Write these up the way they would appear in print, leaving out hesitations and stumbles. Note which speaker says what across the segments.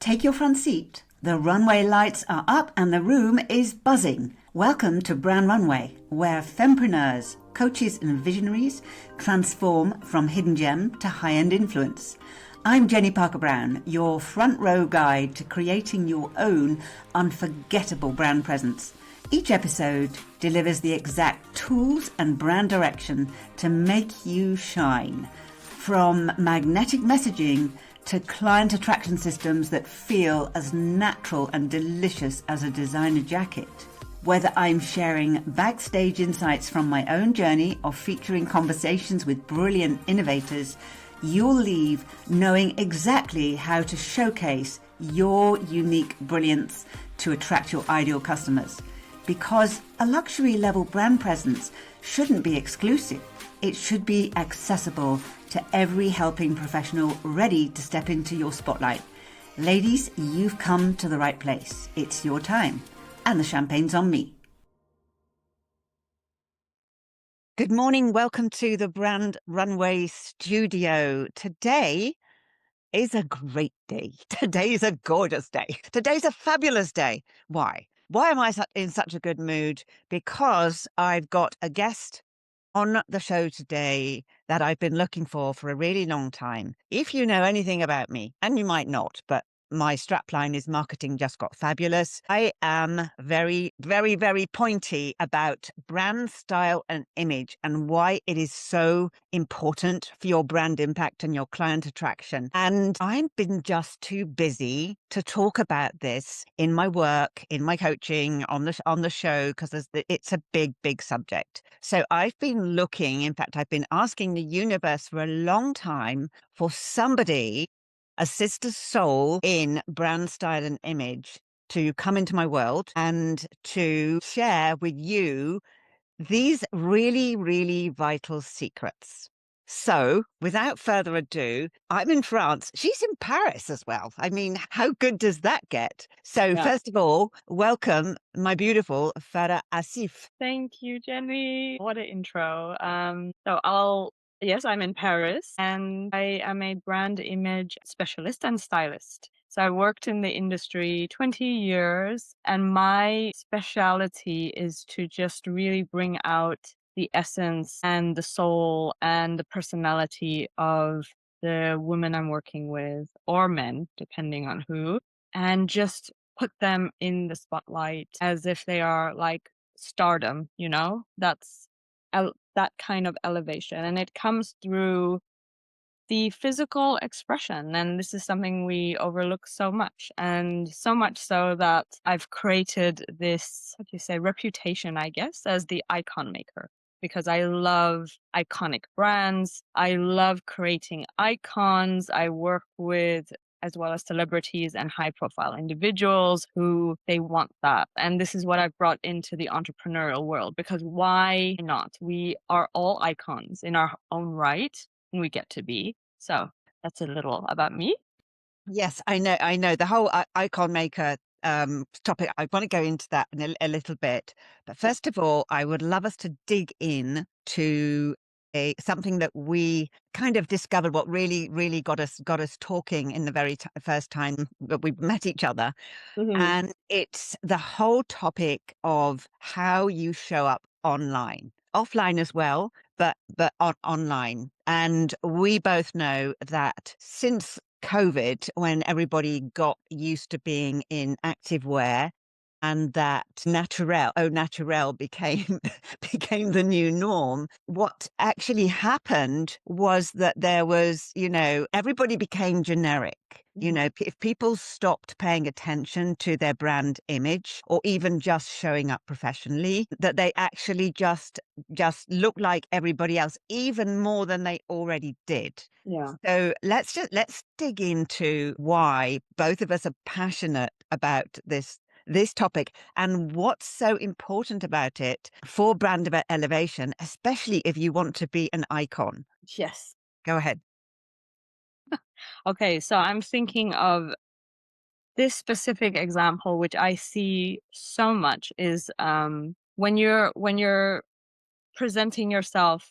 Speaker 1: Take your front seat. The runway lights are up and the room is buzzing. Welcome to Brand Runway, where fempreneurs, coaches and visionaries transform from hidden gem to high-end influence. I'm Jenni Parker-Brown, your front row guide to creating your own unforgettable brand presence. Each episode delivers the exact tools and brand direction to make you shine. From magnetic messaging to client attraction systems that feel as natural and delicious as a designer jacket. Whether I'm sharing backstage insights from my own journey or featuring conversations with brilliant innovators, you'll leave knowing exactly how to showcase your unique brilliance to attract your ideal customers. Because a luxury level brand presence shouldn't be exclusive. It should be accessible to every helping professional ready to step into your spotlight. Ladies, you've come to the right place. It's your time. And the champagne's on me. Good morning. Welcome to the Brand Runway studio. Today is a great day. Today is a gorgeous day. Today's a fabulous day. Why? Why am I in such a good mood? Because I've got a guest on the show today that I've been looking for a really long time. If you know anything about me, and you might not, but my strapline is marketing just got fabulous. I am very, very, very pointy about brand style and image and why it is so important for your brand impact and your client attraction. And I've been just too busy to talk about this in my work, in my coaching, on the show, because it's a big, big subject. So I've been looking, in fact, I've been asking the universe for a long time for somebody, a sister soul in brand style and image, to come into my world and to share with you these really, really vital secrets. So without further ado, I'm in France. She's in Paris as well. I mean, how good does that get? So First of all, welcome my beautiful Farah Asif.
Speaker 2: Thank you, Jenny. What an intro. Yes, I'm in Paris and I am a brand image specialist and stylist. So I worked in the industry 20 years and my specialty is to just really bring out the essence and the soul and the personality of the women I'm working with, or men, depending on who, and just put them in the spotlight as if they are like stardom, that's that kind of elevation. And it comes through the physical expression. And this is something we overlook so much. And so much so that I've created this, what do you say, reputation, I guess, as the icon maker. Because I love iconic brands. I love creating icons. I work with as well as celebrities and high profile individuals who they want that. And this is what I've brought into the entrepreneurial world, because why not? We are all icons in our own right, and we get to be. So that's a little about me.
Speaker 1: Yes, I know. The whole icon maker topic, I want to go into that in a little bit. But first of all, I would love us to dig in to something that we kind of discovered, what really, really got us talking in the very first time that we met each other.
Speaker 2: Mhm.
Speaker 1: And it's the whole topic of how you show up online, offline as well, but online. And we both know that since COVID, when everybody got used to being in active wear, and that naturel became became the new norm. What actually happened was that there was, everybody became generic. If people stopped paying attention to their brand image or even just showing up professionally, that they actually just look like everybody else, even more than they already did.
Speaker 2: Yeah.
Speaker 1: So let's dig into why both of us are passionate about this topic and what's so important about it for brand elevation, especially if you want to be an icon.
Speaker 2: Yes.
Speaker 1: Go ahead.
Speaker 2: Okay, so I'm thinking of this specific example, which I see so much, is when you're presenting yourself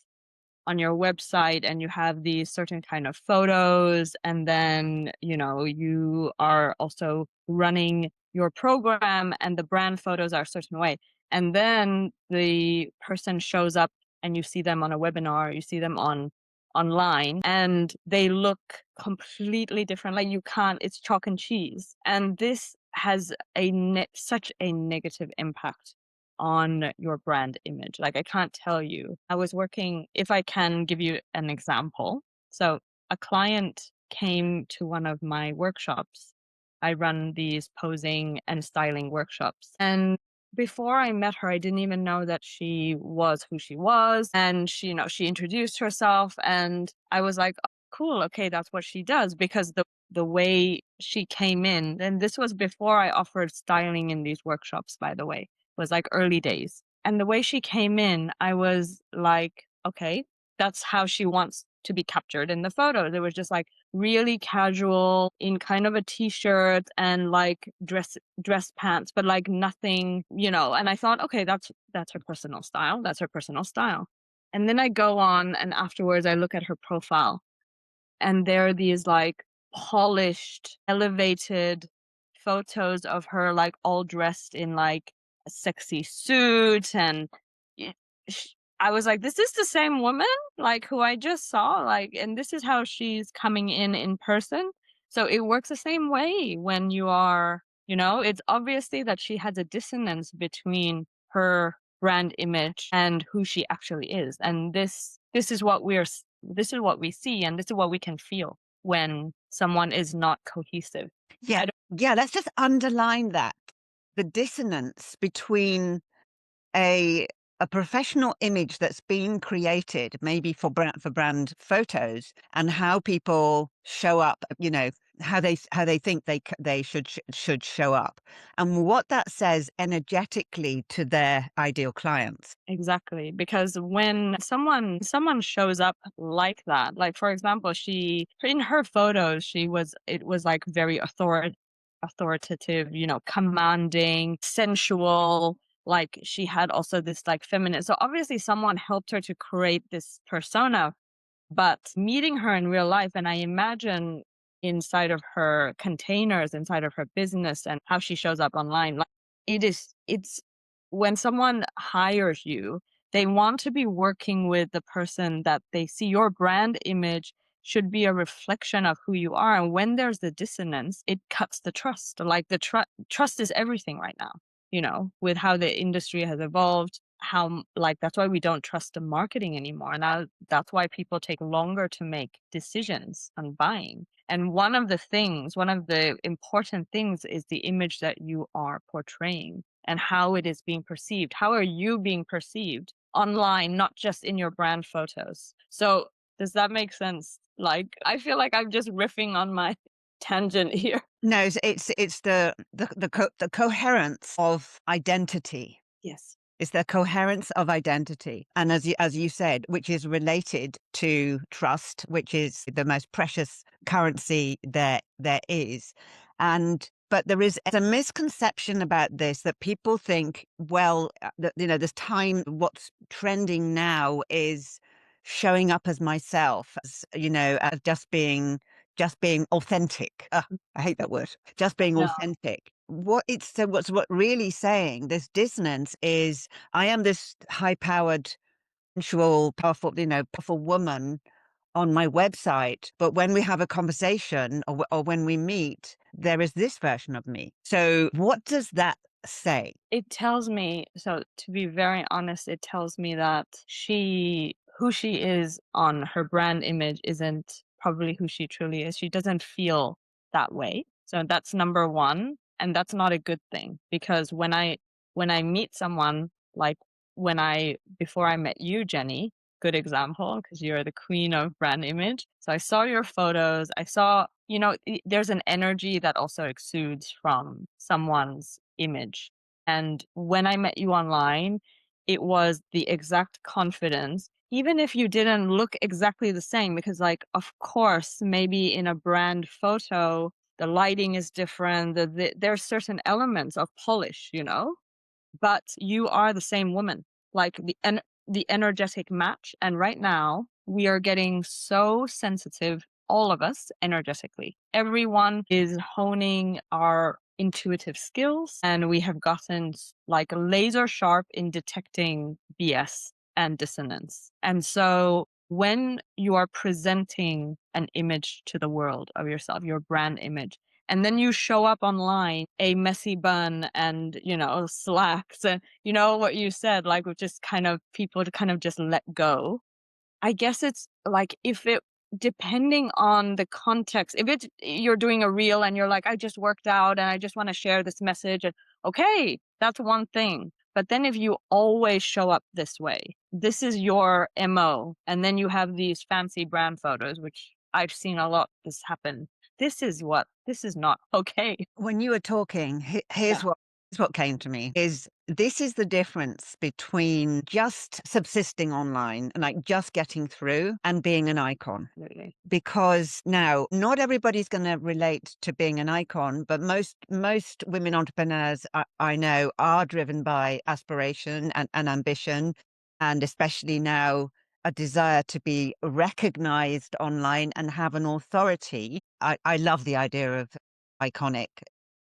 Speaker 2: on your website and you have these certain kind of photos, and then, you are also running your program and the brand photos are a certain way. And then the person shows up and you see them on a webinar, you see them online, and they look completely different. Like you can't, it's chalk and cheese. And this has such a negative impact on your brand image. Like I can't tell you. I was working, if I can give you an example. So a client came to one of my workshops. I run these posing and styling workshops. And before I met her, I didn't even know that she was who she was. And she introduced herself and I was like, oh, cool, okay, that's what she does. Because the way she came in, and this was before I offered styling in these workshops, by the way, was like early days. And the way she came in, I was like, okay, that's how she wants to be captured in the photos. It was just like really casual in kind of a t-shirt and like dress pants, but like nothing, and I thought, okay, that's her personal style. That's her personal style. And then I go on and afterwards I look at her profile and there are these like polished, elevated photos of her like all dressed in like a sexy suit and y- sh- I was like, this is the same woman like who I just saw, like, and this is how she's coming in person. So it works the same way when you are, it's obviously that she has a dissonance between her brand image and who she actually is. And this is what this is what we see and this is what we can feel when someone is not cohesive.
Speaker 1: Yeah.
Speaker 2: I don't
Speaker 1: Yeah, let's just underline that. The dissonance between a a professional image that's been created maybe for brand photos and how people show up, how they think they should show up, and what that says energetically to their ideal clients.
Speaker 2: exactly, because when someone shows up like that, like for example, she in her photos, it was like very authoritative, commanding, sensual, like she had also this like feminine. So obviously someone helped her to create this persona. But meeting her in real life, and I imagine inside of her containers, inside of her business and how she shows up online, like it's when someone hires you, they want to be working with the person that they see. Your brand image should be a reflection of who you are. And when there's the dissonance, it cuts the trust. Like the trust is everything right now, with how the industry has evolved, like that's why we don't trust the marketing anymore. Now that's why people take longer to make decisions on buying. And one of the important things is the image that you are portraying and how it is being perceived. How are you being perceived online, not just in your brand photos? So does that make sense? Like I feel like I'm just riffing on my tangent here.
Speaker 1: No, it's the coherence of identity.
Speaker 2: Yes.
Speaker 1: It's the coherence of identity. And as you said, which is related to trust, which is the most precious currency there is. And but there is a misconception about this that people think, well, that, this time, what's trending now is showing up as myself, as just being authentic. Ugh, I hate that word. Just being
Speaker 2: No.
Speaker 1: authentic. What's really saying this dissonance is I am this high-powered, sensual, powerful woman on my website, but when we have a conversation or when we meet, there is this version of me. So what does that say?
Speaker 2: It tells me, so to be very honest, it tells me that who she is on her brand image isn't probably who she truly is. She doesn't feel that way. So that's number one. And that's not a good thing because when I meet someone, like before I met you, Jenny, good example, because you're the queen of brand image. So I saw your photos. I saw, there's an energy that also exudes from someone's image. And when I met you online, it was the exact confidence, even if you didn't look exactly the same, because, like, of course, maybe in a brand photo, the lighting is different. There's certain elements of polish, but you are the same woman, like the energetic match. And right now, we are getting so sensitive, all of us, energetically. Everyone is honing our intuitive skills, and we have gotten like laser sharp in detecting BS and dissonance. And so when you are presenting an image to the world of yourself, your brand image, and then you show up online a messy bun and, slacks, and what you said, like, with just kind of people to kind of just let go. I guess it's like, if it depending on the context, if it's you're doing a reel and you're like, "I just worked out and I just wanna share this message," and okay, that's one thing. But then if you always show up this way, this is your MO, and then you have these fancy brand photos, which I've seen a lot this happen. This is not okay.
Speaker 1: When you were talking,
Speaker 2: Yeah,
Speaker 1: here's what came to me is this is the difference between just subsisting online and like just getting through and being an icon.
Speaker 2: absolutely.
Speaker 1: Because now not everybody's going to relate to being an icon, but most women entrepreneurs I know are driven by aspiration and ambition, and especially now a desire to be recognized online and have an authority. I love the idea of iconic.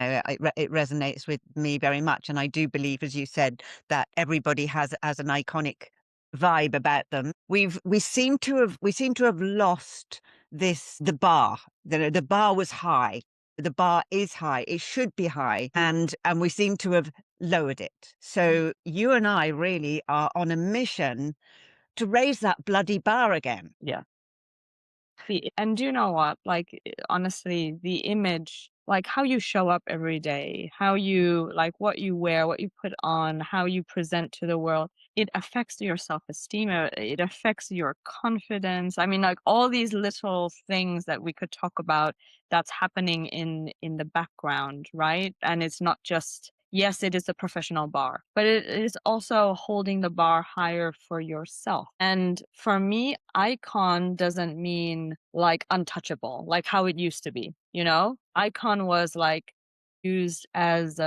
Speaker 1: It resonates with me very much, and I do believe, as you said, that everybody has an iconic vibe about them. We seem to have lost the bar. The bar was high. The bar is high. It should be high, and we seem to have lowered it. So you and I really are on a mission to raise that bloody bar again.
Speaker 2: Yeah. And do you know what? Like, honestly, the image, like how you show up every day, how you like what you wear, what you put on, how you present to the world, it affects your self-esteem. It affects your confidence. I mean, like all these little things that we could talk about that's happening in the background, right? And it's not just, yes, it is a professional bar, but it is also holding the bar higher for yourself. And for me, icon doesn't mean like untouchable, like how it used to be, you know? Icon was like used as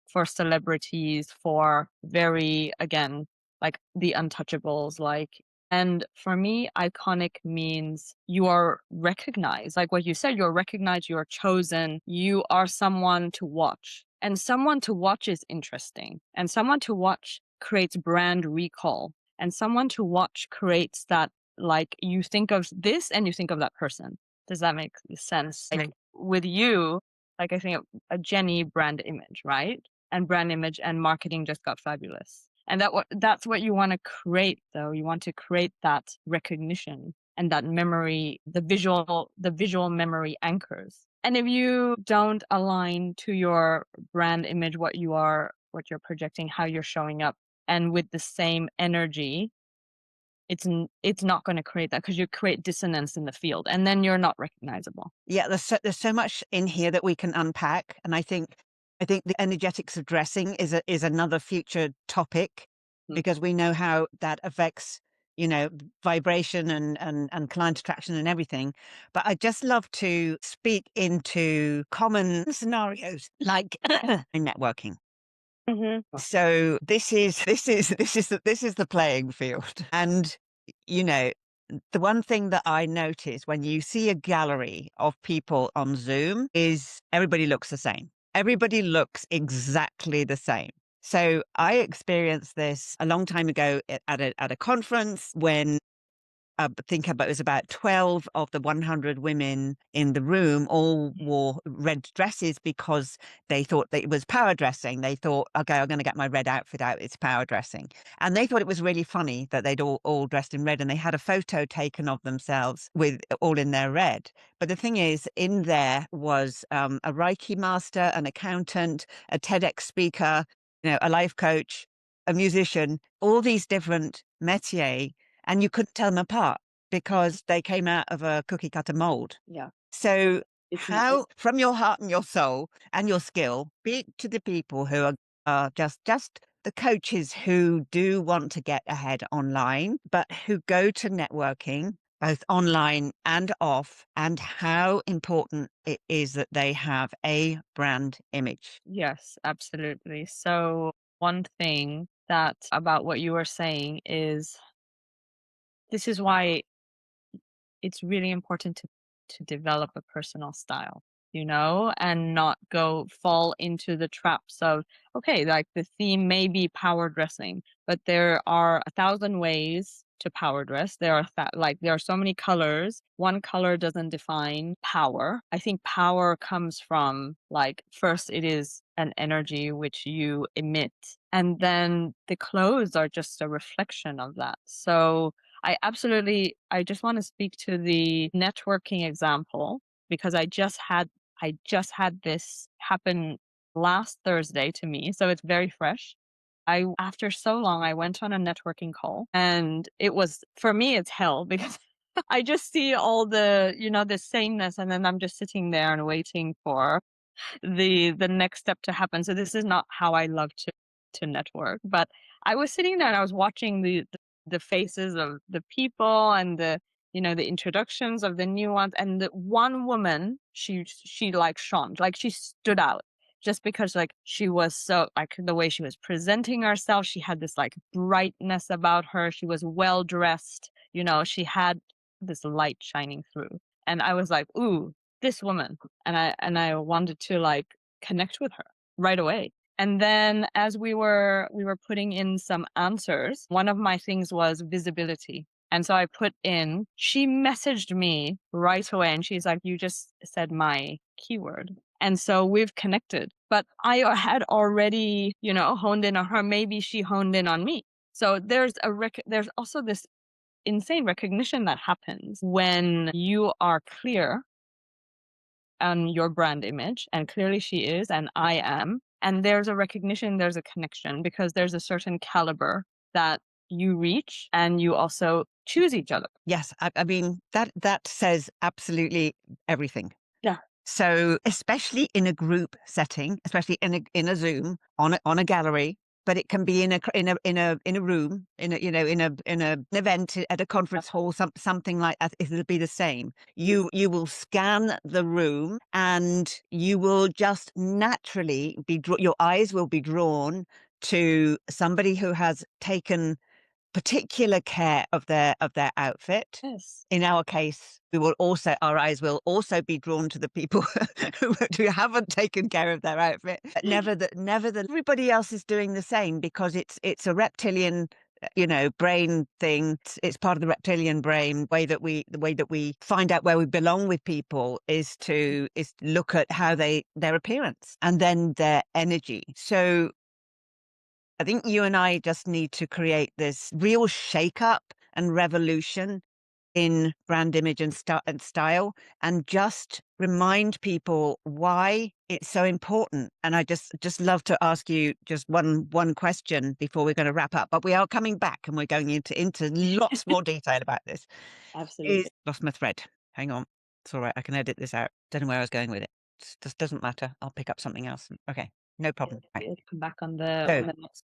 Speaker 2: for celebrities, for very, again, like the untouchables, like. And for me, iconic means you are recognized. Like what you said, you're recognized, you're chosen, you are someone to watch. And someone to watch is interesting. And someone to watch creates brand recall. And someone to watch creates that, like, you think of this and you think of that person. Does that make sense? Like with you, like I think a Jenni brand image, right? And brand image and marketing just got fabulous. And that's what you want to create though. You want to create that recognition and that memory, the visual memory anchors. And if you don't align to your brand image, what you're projecting, how you're showing up, and with the same energy, it's not going to create that, because you create dissonance in the field, and then you're not recognizable.
Speaker 1: Yeah, there's so much in here that we can unpack, and I think the energetics of dressing is another future topic,
Speaker 2: Mm.
Speaker 1: because we know how that affects, vibration and client attraction and everything. But I just love to speak into common scenarios like in networking.
Speaker 2: Mhm.
Speaker 1: So this is the playing field, and you know the one thing that I notice when you see a gallery of people on Zoom is everybody looks the same. Everybody looks exactly the same. So I experienced this a long time ago at a conference when I think about it was about 12 of the 100 women in the room all wore red dresses because they thought that it was power dressing. They thought, okay, I'm going to get my red outfit out. It's power dressing. And they thought it was really funny that they'd all dressed in red, and they had a photo taken of themselves with all in their red. But the thing is, in there was a Reiki master, an accountant, a TEDx speaker, a life coach, a musician, all these different métiers, and you couldn't tell them apart because they came out of a cookie cutter mold.
Speaker 2: Yeah.
Speaker 1: So,
Speaker 2: It's not.
Speaker 1: how, from your heart and your soul and your skill, speak to the people who are just the coaches who do want to get ahead online, but who go to networking both online and off, and how important it is that they have a brand image.
Speaker 2: Yes, absolutely. So one thing that about what you were saying is, this is why it's really important to develop a personal style, and not go fall into the traps of, okay, like the theme may be power dressing, but there are a thousand ways to power dress. There are so many colors. One color doesn't define power. I think power comes from, like, first it is an energy which you emit, and then the clothes are just a reflection of that. So I just want to speak to the networking example because I just had this happen last Thursday to me, so it's very fresh. After so long, I went on a networking call, and it was, for me, it's hell because I just see all the sameness, and then I'm just sitting there and waiting for the next step to happen. So this is not how I love to network. But I was sitting there and I was watching the faces of the people and the introductions of the new ones. And the one woman, she like shone, like she stood out just because, like, she was so, like, the way she was presenting herself, she had this like brightness about her. She was well dressed, she had this light shining through. And I was like, ooh, this woman, and I wanted to, like, connect with her right away. And then as we were putting in some answers, one of my things was visibility. And so I put in, she messaged me right away and she's like, you just said my keyword. And so we've connected. But I had already, honed in on her. Maybe she honed in on me. So there's also this insane recognition that happens when you are clear on your brand image, and clearly she is, and I am. And there's a recognition, there's a connection because there's a certain caliber that you reach, and you also choose each other.
Speaker 1: Yes, I mean, that says absolutely everything.
Speaker 2: Yeah.
Speaker 1: So, especially in a group setting, especially in a Zoom, on a gallery, but it can be in a room, in an event at a conference hall, something like that. It'll be the same. You will scan the room, and you will just naturally your eyes will be drawn to somebody who has taken particular care of their outfit.
Speaker 2: Yes.
Speaker 1: In our case, our eyes will also be drawn to the people who haven't taken care of their outfit. But never that everybody else is doing the same, because it's a reptilian, brain thing. It's part of the reptilian brain way that the way that we find out where we belong with people is to look at how their appearance and then their energy. So I think you and I just need to create this real shake-up and revolution in brand image and style, and just remind people why it's so important. And I just love to ask you just one question before we're going to wrap up. But we are coming back and we're going into lots more detail about this. Is
Speaker 2: Absolutely.
Speaker 1: lost my thread. Hang on. It's all right. I can edit this out. Don't know where I was going with it. Just doesn't matter. I'll pick up something else. Okay. No problem. Right.
Speaker 2: It'll come back on the
Speaker 1: So
Speaker 2: on the next.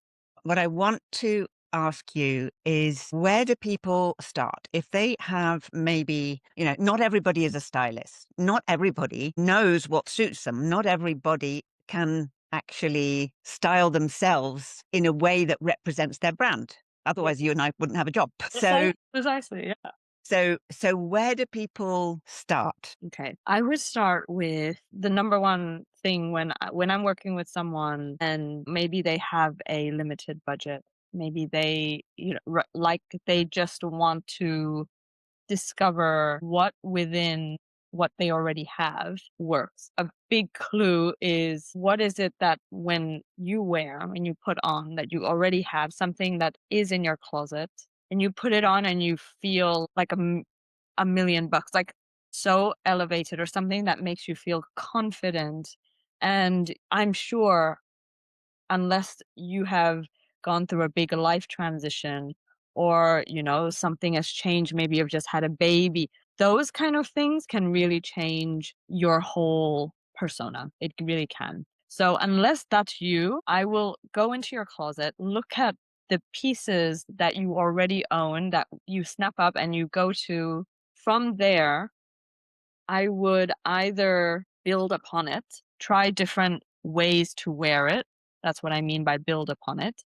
Speaker 1: what I want to ask you is, where do people start if they have, maybe, not everybody is a stylist. Not everybody knows what suits them. Not everybody can actually style themselves in a way that represents their brand.
Speaker 2: Yeah.
Speaker 1: Otherwise, you and I wouldn't have a job.
Speaker 2: Precisely. Yeah.
Speaker 1: So where do people start?
Speaker 2: Okay. I would start with the number one thing when I'm working with someone and maybe they have a limited budget. Maybe they, like, they just want to discover what within what they already have works. A big clue is, what is it that when you put on, that you already have something that is in your closet, and you put it on and you feel like a million bucks, like so elevated, or something that makes you feel confident. And I'm sure, unless you have gone through a big life transition, or something has changed, maybe you've just had a baby, those kind of things can really change your whole persona. It really can. So unless that's you, I will go into your closet, look at the pieces that you already own, that you snap up and you go to. From there, I would either build upon it, try different ways to wear it. That's what I mean by build upon it.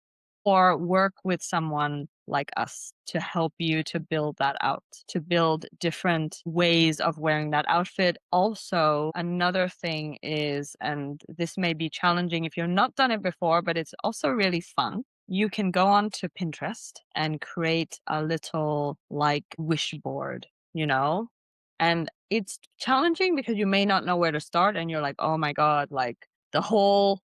Speaker 2: or work with someone like us to help you to build that out, to build different ways of wearing that outfit. Also, another thing is, and this may be challenging if you've not done it before, but it's also really fun. You can go on to Pinterest and create a little like wish board, you know? And it's challenging because you may not know where to start and you're like, "Oh my God, like the whole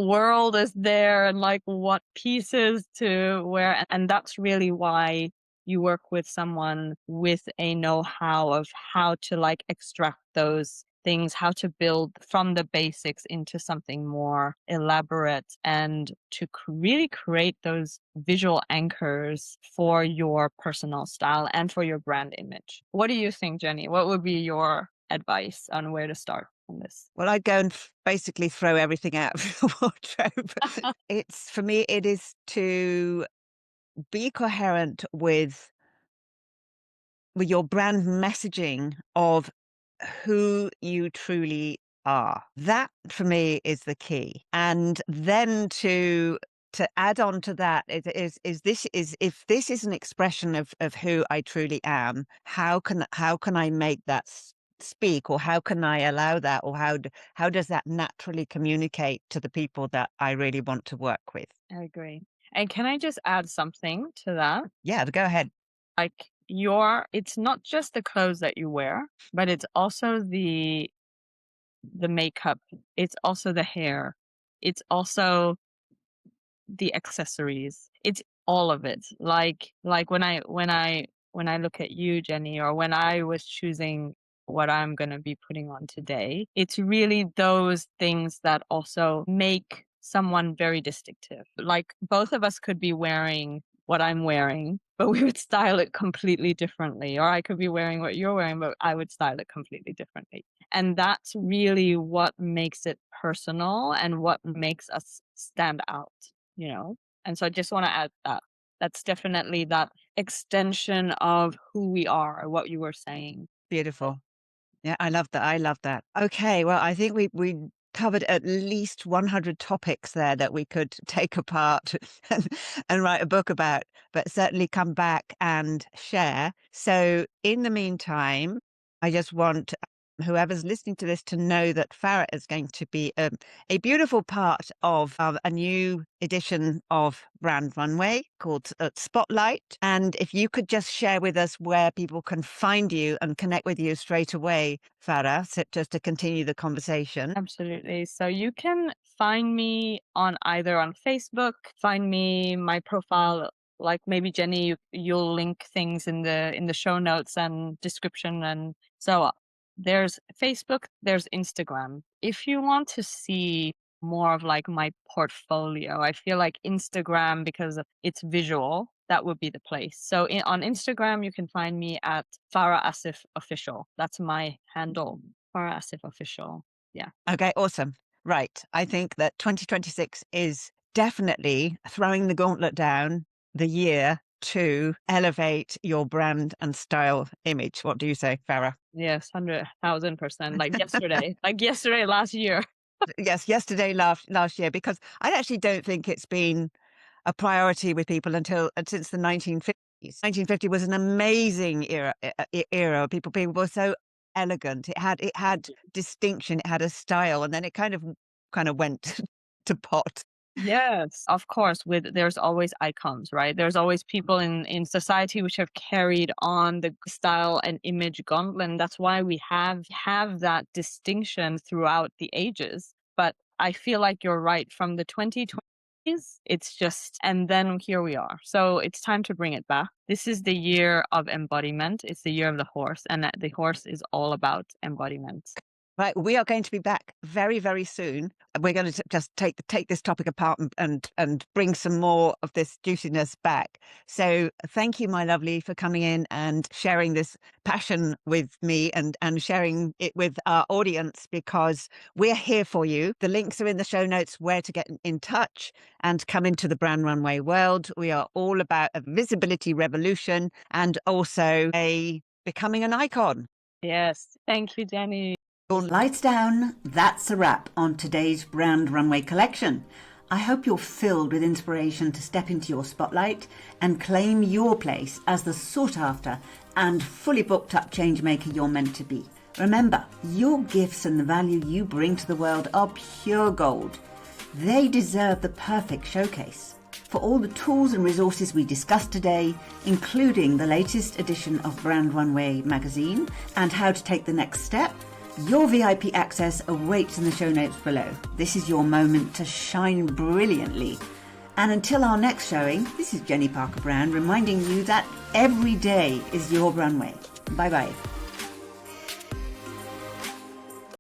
Speaker 2: world is there and like what pieces to wear." And that's really why you work with someone with a know-how of how to like extract those things, how to build from the basics into something more elaborate, and to really create those visual anchors for your personal style and for your brand image. What do you think, Jenny? What would be your advice on where to start on this?
Speaker 1: Well, I'd go and basically throw everything out of the wardrobe. It's for me, it is to be coherent with your brand messaging of who you truly are. That for me is the key. And then to add on to that is if this is an expression of who I truly am, how can I make that speak, or how can I allow that, or how does that naturally communicate to the people that I really want to work with?
Speaker 2: I agree. And can I just add something to that?
Speaker 1: Yeah, go ahead.
Speaker 2: Like it's not just the clothes that you wear, but it's also the makeup. It's also the hair. It's also the accessories. It's all of it. Like when I look at you, Jenny, or when I was choosing what I'm going to be putting on today, it's really those things that also make someone very distinctive. Like both of us could be wearing what I'm wearing, but we would style it completely differently. Or I could be wearing what you're wearing, but I would style it completely differently. And that's really what makes it personal and what makes us stand out, you know? And so I just want to add that. That's definitely that extension of who we are, what you were saying.
Speaker 1: Beautiful. Yeah, I love that. I love that. Okay, well, I think we covered at least 100 topics there that we could take apart and, and write a book about, but certainly come back and share. So, in the meantime, I just want whoever's listening to this to know that Farah is going to be a beautiful part of a new edition of Brand Runway called Spotlight. And if you could just share with us where people can find you and connect with you straight away, Farah, so just to continue the conversation.
Speaker 2: Absolutely. So you can find me on either on Facebook, find me my profile, like maybe Jenny, you'll link things in the show notes and description. And so there's Facebook, there's Instagram. If you want to see more of like my portfolio, I feel like Instagram, because it's visual, that would be the place. So on Instagram, you can find me at Farah Asif Official. That's my handle, Farah Asif Official. Yeah.
Speaker 1: Okay, awesome. Right. I think that 2026 is definitely throwing the gauntlet down, the year to elevate your brand and style image. What do you say, Farah?
Speaker 2: Yes, 100,000%. Like yesterday, last year.
Speaker 1: Yes, yesterday, last year, because I actually don't think it's been a priority with people until since the 1950s. 1950 was an amazing era. People were so elegant. It had distinction. It had a style, and then it kind of went to pot.
Speaker 2: Yes, of course, there's always icons, right? There's always people in society which have carried on the style and image gauntlet. And that's why we have that distinction throughout the ages. But I feel like you're right. From the 2020s, it's just, and then here we are. So it's time to bring it back. This is the year of embodiment. It's the year of the horse, and the horse is all about embodiment.
Speaker 1: Right, we are going to be back very, very soon. We're going to just take this topic apart and bring some more of this juiciness back. So, thank you, my lovely, for coming in and sharing this passion with me and sharing it with our audience, because we're here for you. The links are in the show notes where to get in touch and come into the Brand Runway world. We are all about a visibility revolution and also a becoming an icon.
Speaker 2: Yes. Thank you, Jenny.
Speaker 1: Lights down, that's a wrap on today's Brand Runway collection. I hope you're filled with inspiration to step into your spotlight and claim your place as the sought-after and fully booked-up changemaker you're meant to be. Remember, your gifts and the value you bring to the world are pure gold. They deserve the perfect showcase. For all the tools and resources we discussed today, including the latest edition of Brand Runway magazine and how to take the next step, your VIP access awaits in the show notes below. This is your moment to shine brilliantly. And until our next showing, this is Jenni Parker Brown reminding you that every day is your runway. Bye-bye.